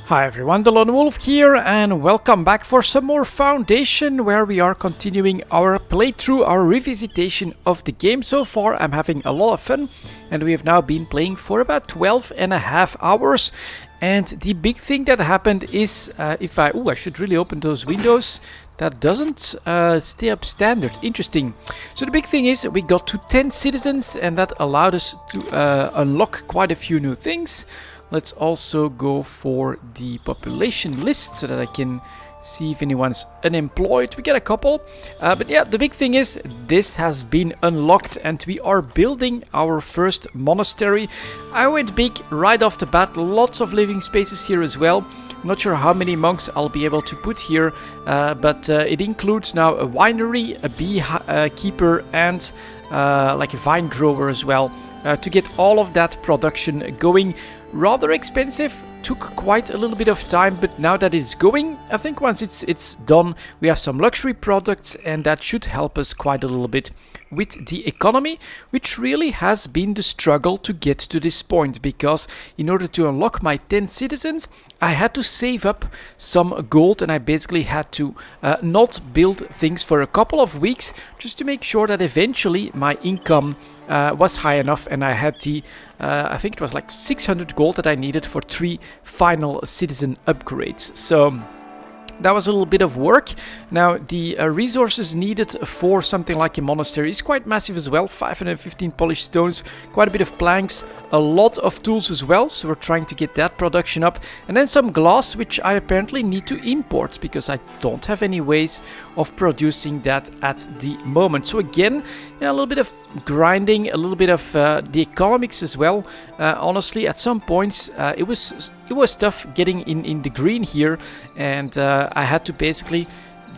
Hi everyone, delonewolf here, and welcome back for some more Foundation, where we are continuing our playthrough, our revisitation of the game. So far I'm having a lot of fun, and we have now been playing for about 12.5 hours. And the big thing that happened is, I should really open those windows. That doesn't stay up standard. Interesting. So the big thing is we got to 10 citizens, and that allowed us to unlock quite a few new things. Let's also go for the population list so that I can see if anyone's unemployed. We get a couple. But yeah, the big thing is this has been unlocked and we are building our first monastery. I went big right off the bat. Lots of living spaces here as well. Not sure how many monks I'll be able to put here, but it includes now a winery, a beekeeper, and like a vine grower as well, to get all of that production going. Rather expensive, took quite a little bit of time, but now that it's going, I think once it's done, we have some luxury products, and that should help us quite a little bit with the economy, which really has been the struggle to get to this point, because in order to unlock my 10 citizens, I had to save up some gold, and I basically had to not build things for a couple of weeks, just to make sure that eventually my income was high enough, and I had the I think it was like 600 gold that I needed for 3 final citizen upgrades. So that was a little bit of work. Now the resources needed for something like a monastery is quite massive as well. 515 polished stones, quite a bit of planks, a lot of tools as well, so we're trying to get that production up. And then some glass, which I apparently need to import because I don't have any ways of producing that at the moment. So again, a little bit of grinding, a little bit of the economics as well. Honestly, at some points it was tough getting in the green here, and I had to basically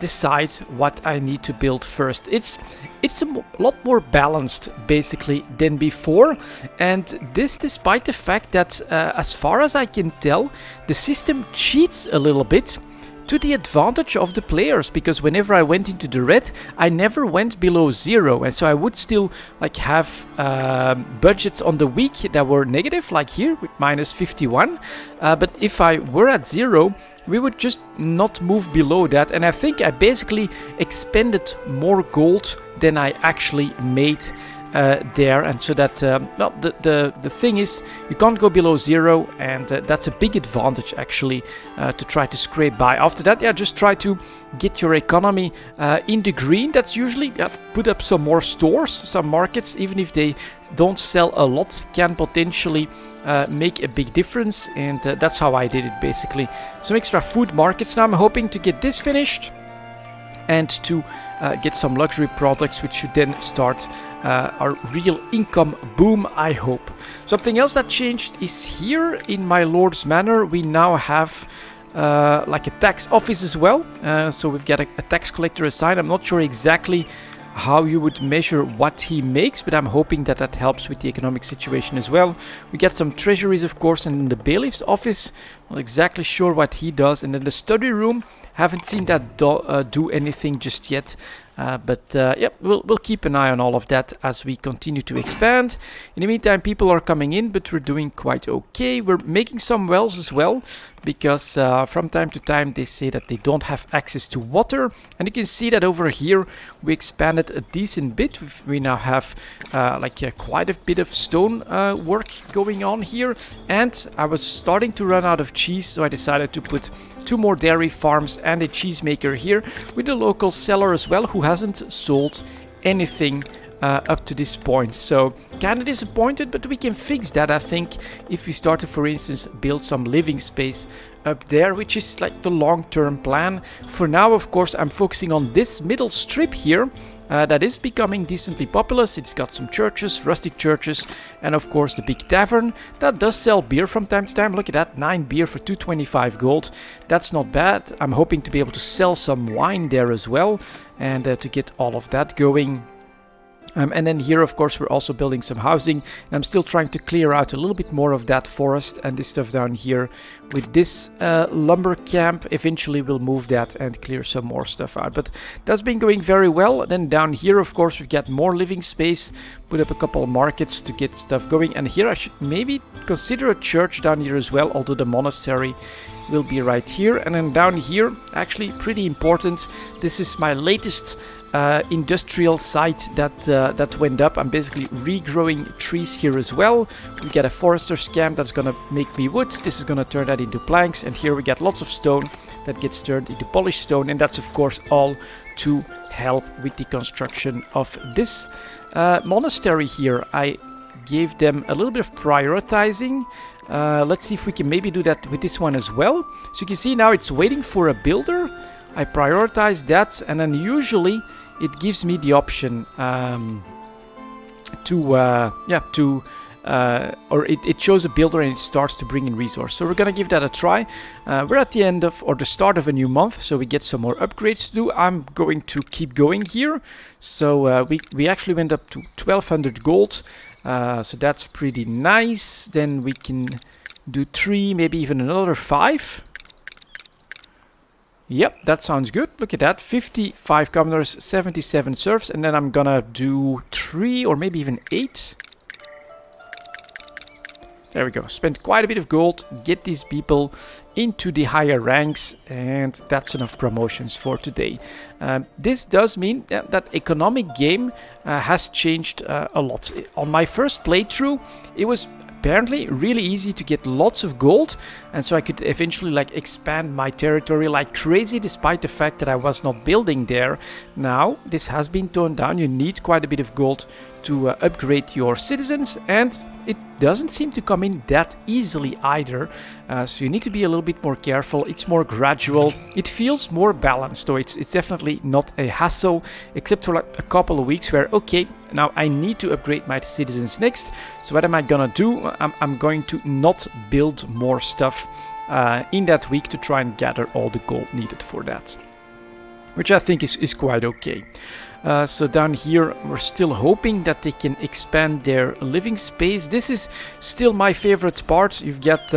decide what I need to build first. It's a lot more balanced basically than before, and this despite the fact that as far as I can tell, the system cheats a little bit to the advantage of the players, because whenever I went into the red, I never went below 0, and so I would still like have budgets on the week that were negative, like here with minus 51, but if I were at 0, we would just not move below that, and I think I basically expended more gold than I actually made there. And so that well, the thing is, you can't go below 0, and that's a big advantage actually, to try to scrape by. After that, yeah, just try to get your economy in the green. That's usually put up some more stores, some markets, even if they don't sell a lot, can potentially make a big difference, and that's how I did it basically. Some extra food markets. Now I'm hoping to get this finished and to get some luxury products, which should then start our real income boom, I hope. Something else that changed is here in my Lord's Manor, we now have like a tax office as well. So we've got a tax collector assigned. I'm not sure exactly how you would measure what he makes, but I'm hoping that that helps with the economic situation as well. We get some treasuries, of course, and in the bailiff's office, not exactly sure what he does. And then the study room, haven't seen that do anything just yet. But yeah, we'll keep an eye on all of that as we continue to expand. In the meantime, people are coming in, but we're doing quite okay. We're making some wells as well, because from time to time they say that they don't have access to water. And you can see that over here we expanded a decent bit. We now have quite a bit of stone work going on here. And I was starting to run out of cheese, so I decided to put 2 more dairy farms and a cheesemaker here, with a local seller as well, who hasn't sold anything up to this point. So kind of disappointed, but we can fix that, I think, if we start to, for instance, build some living space up there, which is like the long-term plan. For now, of course, I'm focusing on this middle strip here. That is becoming decently populous. It's got some churches, rustic churches, and of course the big tavern that does sell beer from time to time. Look at that, 9 beer for 225 gold. That's not bad. I'm hoping to be able to sell some wine there as well, and to get all of that going. And then here, of course, we're also building some housing. And I'm still trying to clear out a little bit more of that forest and this stuff down here with this lumber camp. Eventually, we'll move that and clear some more stuff out. But that's been going very well. And then down here, of course, we get more living space. Put up a couple of markets to get stuff going. And here, I should maybe consider a church down here as well, although the monastery will be right here. And then down here, actually pretty important, this is my latest industrial site that went up. I'm basically regrowing trees here as well. We get a forester's camp that's gonna make me wood. This is gonna turn that into planks, and here we get lots of stone that gets turned into polished stone, and that's of course all to help with the construction of this monastery here. I gave them a little bit of prioritizing. Let's see if we can maybe do that with this one as well. So you can see now it's waiting for a builder. I prioritize that, and then usually it gives me the option it shows a builder and it starts to bring in resource. So we're gonna give that a try. We're at the end of, or the start of a new month, so we get some more upgrades to do. I'm going to keep going here. So we actually went up to 1200 gold. So that's pretty nice. Then we can do 3, maybe even another 5. Yep, that sounds good. Look at that. 55 commoners, 77 serfs, and then I'm gonna do 3 or maybe even 8. There we go. Spend quite a bit of gold, get these people into the higher ranks, and that's enough promotions for today. This does mean that economic game has changed a lot. On my first playthrough, it was apparently really easy to get lots of gold, and so I could eventually like expand my territory like crazy despite the fact that I was not building there. Now this has been toned down. You need quite a bit of gold to upgrade your citizens, and it doesn't seem to come in that easily either, so you need to be a little bit more careful. It's more gradual, it feels more balanced, so it's definitely not a hassle, except for like a couple of weeks where, okay, now I need to upgrade my citizens next. So what am I gonna do? I'm going to not build more stuff in that week to try and gather all the gold needed for that, which I think is quite okay. So down here we're still hoping that they can expand their living space. This is still my favorite part. You've got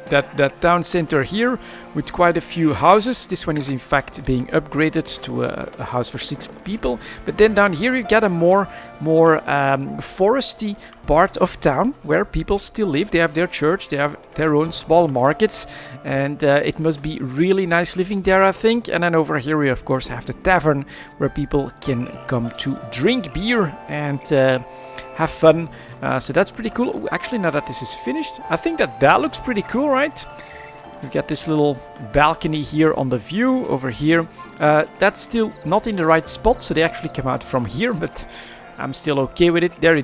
that town center here with quite a few houses. This one is in fact being upgraded to a house for 6 people. But then down here you get a more foresty part of town where people still live. They have their church, they have their own small markets, and it must be really nice living there, I think. And then over here we of course have the tavern where people can come to drink beer and have fun. So that's pretty cool. Actually, now that this is finished, I think that looks pretty cool, right? We've got this little balcony here on the view over here. That's still not in the right spot, so they actually come out from here, but I'm still okay with it. There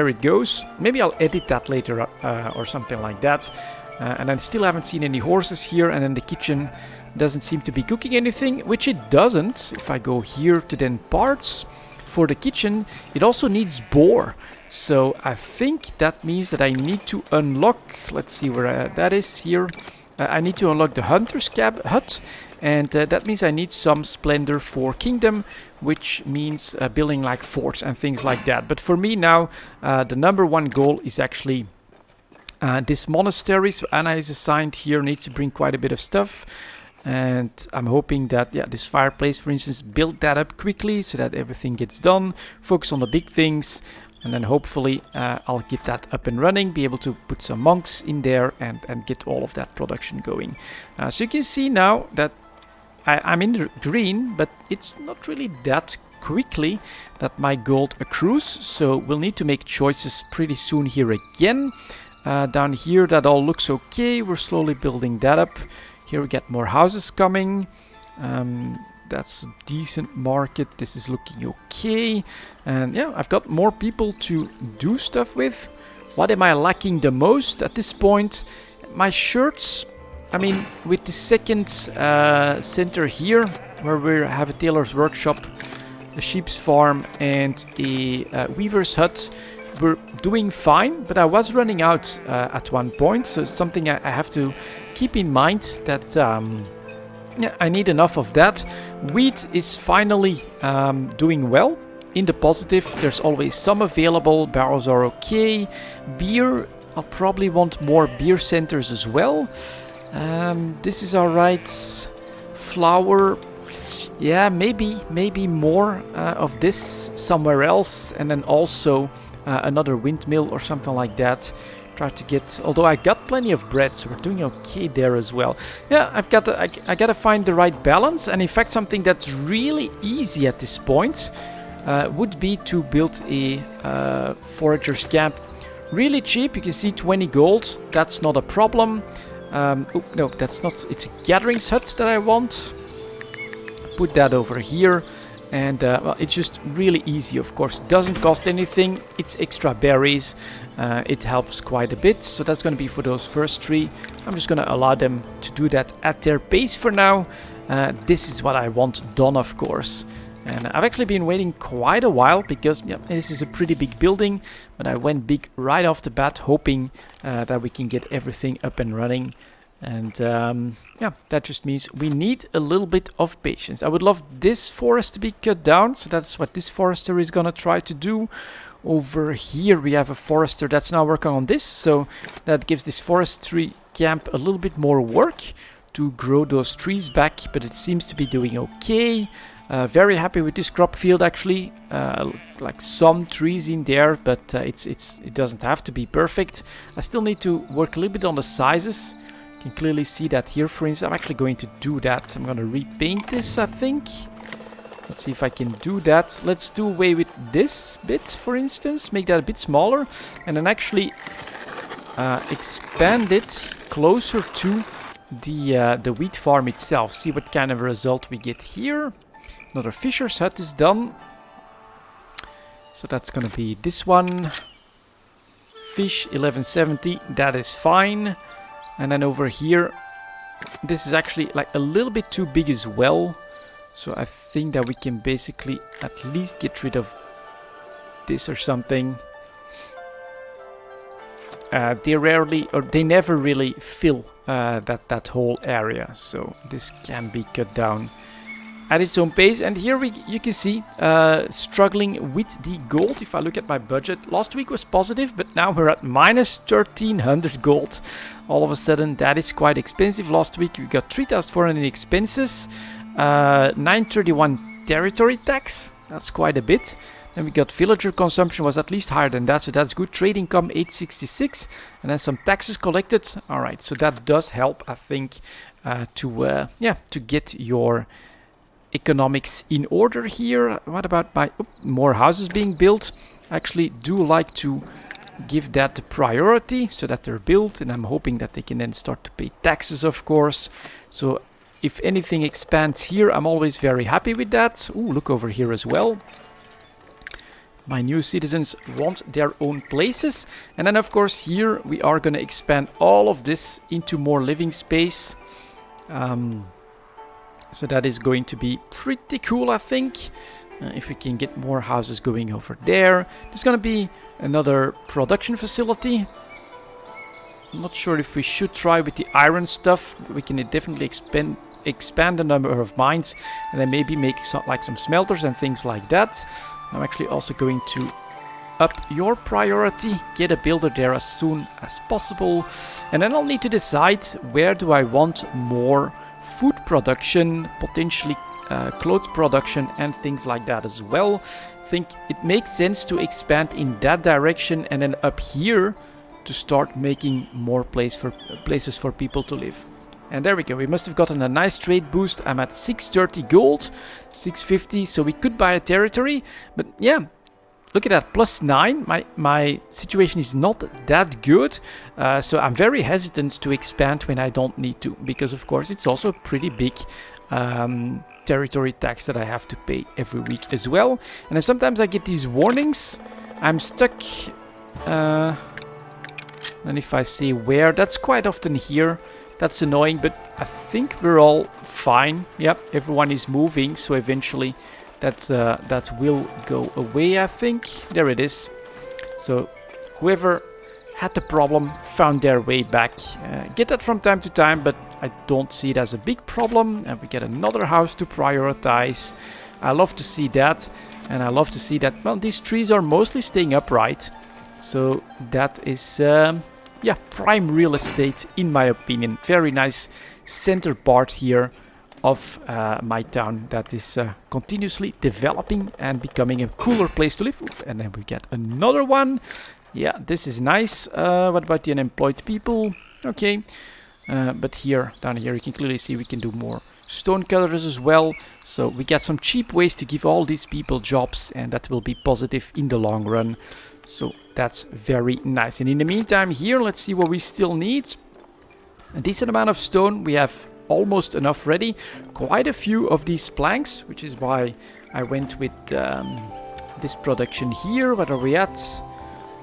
it goes. Maybe I'll edit that later or something like that. And I still haven't seen any horses here, and then the kitchen doesn't seem to be cooking anything, which it doesn't. If I go here to then parts for the kitchen, it also needs boar. So I think that means that I need to unlock, let's see where that is here. I need to unlock the hunter's hut, and that means I need some splendor for kingdom, which means building like forts and things like that. But for me now, the number one goal is actually this monastery. So Anna is assigned here, needs to bring quite a bit of stuff. And I'm hoping that, yeah, this fireplace, for instance, build that up quickly so that everything gets done. Focus on the big things. And then hopefully I'll get that up and running, be able to put some monks in there and get all of that production going. So you can see now that I'm in the green, but it's not really that quickly that my gold accrues. So we'll need to make choices pretty soon here again. Down here that all looks okay. We're slowly building that up. Here we get more houses coming. That's a decent market. This is looking okay. And yeah, I've got more people to do stuff with. What am I lacking the most at this point? My shirts. I mean, with the second center here, where we have a tailor's workshop, a sheep's farm, and a weaver's hut, we're doing fine. But I was running out at one point, so it's something I have to keep in mind that yeah, I need enough of that. Wheat is finally doing well. In the positive, there's always some available. Barrels are okay. Beer, I'll probably want more beer centers as well. This is alright. Flour, yeah, maybe more of this somewhere else. And then also another windmill or something like that Try to get, although I got plenty of bread, so we're doing okay there as well. Yeah, I gotta find the right balance, and in fact something that's really easy at this point would be to build a forager's camp. Really cheap, you can see 20 gold, that's not a problem. Oh, no, that's not, it's a gatherings hut that I want. Put that over here. And well, it's just really easy, of course. It doesn't cost anything. It's extra berries. It helps quite a bit. So that's going to be for those first 3. I'm just going to allow them to do that at their pace for now. This is what I want done, of course. And I've actually been waiting quite a while because yeah, this is a pretty big building. But I went big right off the bat, hoping that we can get everything up and running. And yeah, that just means we need a little bit of patience. I would love this forest to be cut down, so that's what this forester is gonna try to do. Over here we have a forester that's now working on this, so that gives this forestry camp a little bit more work to grow those trees back, but it seems to be doing okay. Very happy with this crop field actually. Like some trees in there, but it doesn't have to be perfect. I still need to work a little bit on the sizes. You can clearly see that here, for instance. I'm actually going to do that. I'm going to repaint this, I think. Let's see if I can do that. Let's do away with this bit, for instance. Make that a bit smaller. And then actually expand it closer to the wheat farm itself. See what kind of result we get here. Another fisher's hut is done. So that's going to be this one. Fish, 1170. That is fine. And then over here, this is actually like a little bit too big as well. So I think that we can basically at least get rid of this or something. They rarely, or they never really fill that whole area. So this can be cut down at its own pace. And here you can see struggling with the gold. If I look at my budget, last week was positive, but now we're at minus 1300 gold. All of a sudden that is quite expensive. Last week we got 3400 in expenses, 931 territory tax, that's quite a bit. Then we got villager consumption was at least higher than that, so that's good. Trade income 866, and then some taxes collected. All right, so that does help, I think, to get your economics in order here. What about my more houses being built? I actually do like to give that the priority so that they're built, and I'm hoping that they can then start to pay taxes, of course. So if anything expands here, I'm always very happy with that. Ooh, look over here as well. My new citizens want their own places. And then of course here we are going to expand all of this into more living space. So that is going to be pretty cool, I think. If we can get more houses going over there. There's going to be another production facility. I'm not sure if we should try with the iron stuff. We can definitely expand the number of mines and then maybe make some smelters and things like that. I'm actually also going to up your priority, get a builder there as soon as possible. And then I'll need to decide where do I want more food production, potentially clothes production and things like that as well. I think it makes sense to expand in that direction and then up here to start making more places for people to live. And there we go, we must have gotten a nice trade boost. I'm at 630 gold, 650, so we could buy a territory. But yeah, look at that, +9. My situation is not that good. So I'm very hesitant to expand when I don't need to. Because of course it's also a pretty big territory tax that I have to pay every week as well. And then sometimes I get these warnings. I'm stuck. And if I say where, that's quite often here. That's annoying, but I think we're all fine. Yep, everyone is moving, so eventually that will go away, I think. There it is. So whoever had the problem found their way back. Get that from time to time, but I don't see it as a big problem. And we get another house to prioritize. I love to see that. And I love to see that, well, these trees are mostly staying upright. So that is... yeah, prime real estate in my opinion. Very nice center part here of my town that is continuously developing and becoming a cooler place to live. And then we get another one. Yeah, this is nice. What about the unemployed people? Okay. But here, down here, you can clearly see we can do more stone cutters as well. So we get some cheap ways to give all these people jobs, and that will be positive in the long run. So that's very nice. And in the meantime here, let's see what we still need. A decent amount of stone. We have almost enough ready. Quite a few of these planks, which is why I went with this production here. What are we at?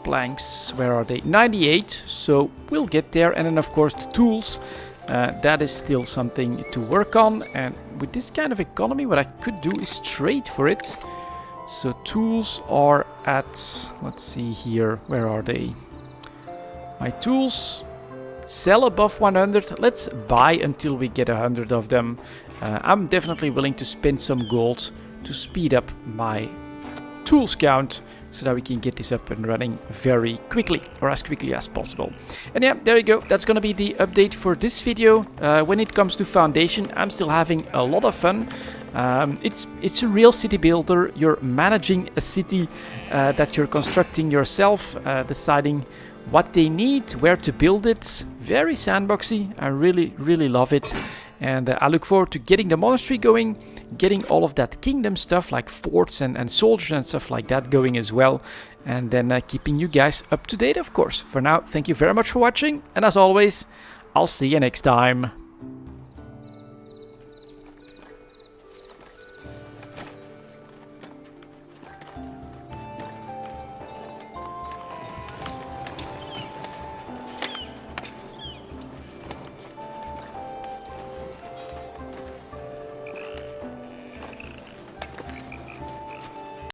Planks, where are they? 98, so we'll get there. And then of course the tools, that is still something to work on. And with this kind of economy, what I could do is trade for it. So tools are at, let's see here, where are they? My tools sell above 100. Let's buy until we get 100 of them. I'm definitely willing to spend some gold to speed up my tools count, so that we can get this up and running very quickly, or as quickly as possible. And yeah, there you go. That's gonna be the update for this video. When it comes to foundation, I'm still having a lot of fun. It's a real city builder. You're managing a city that you're constructing yourself, deciding what they need, where to build it. Very sandboxy. I really love it. And I look forward to getting the monastery going, getting all of that kingdom stuff like forts and soldiers and stuff like that going as well. And then keeping you guys up to date, of course. For now, thank you very much for watching. And as always, I'll see you next time.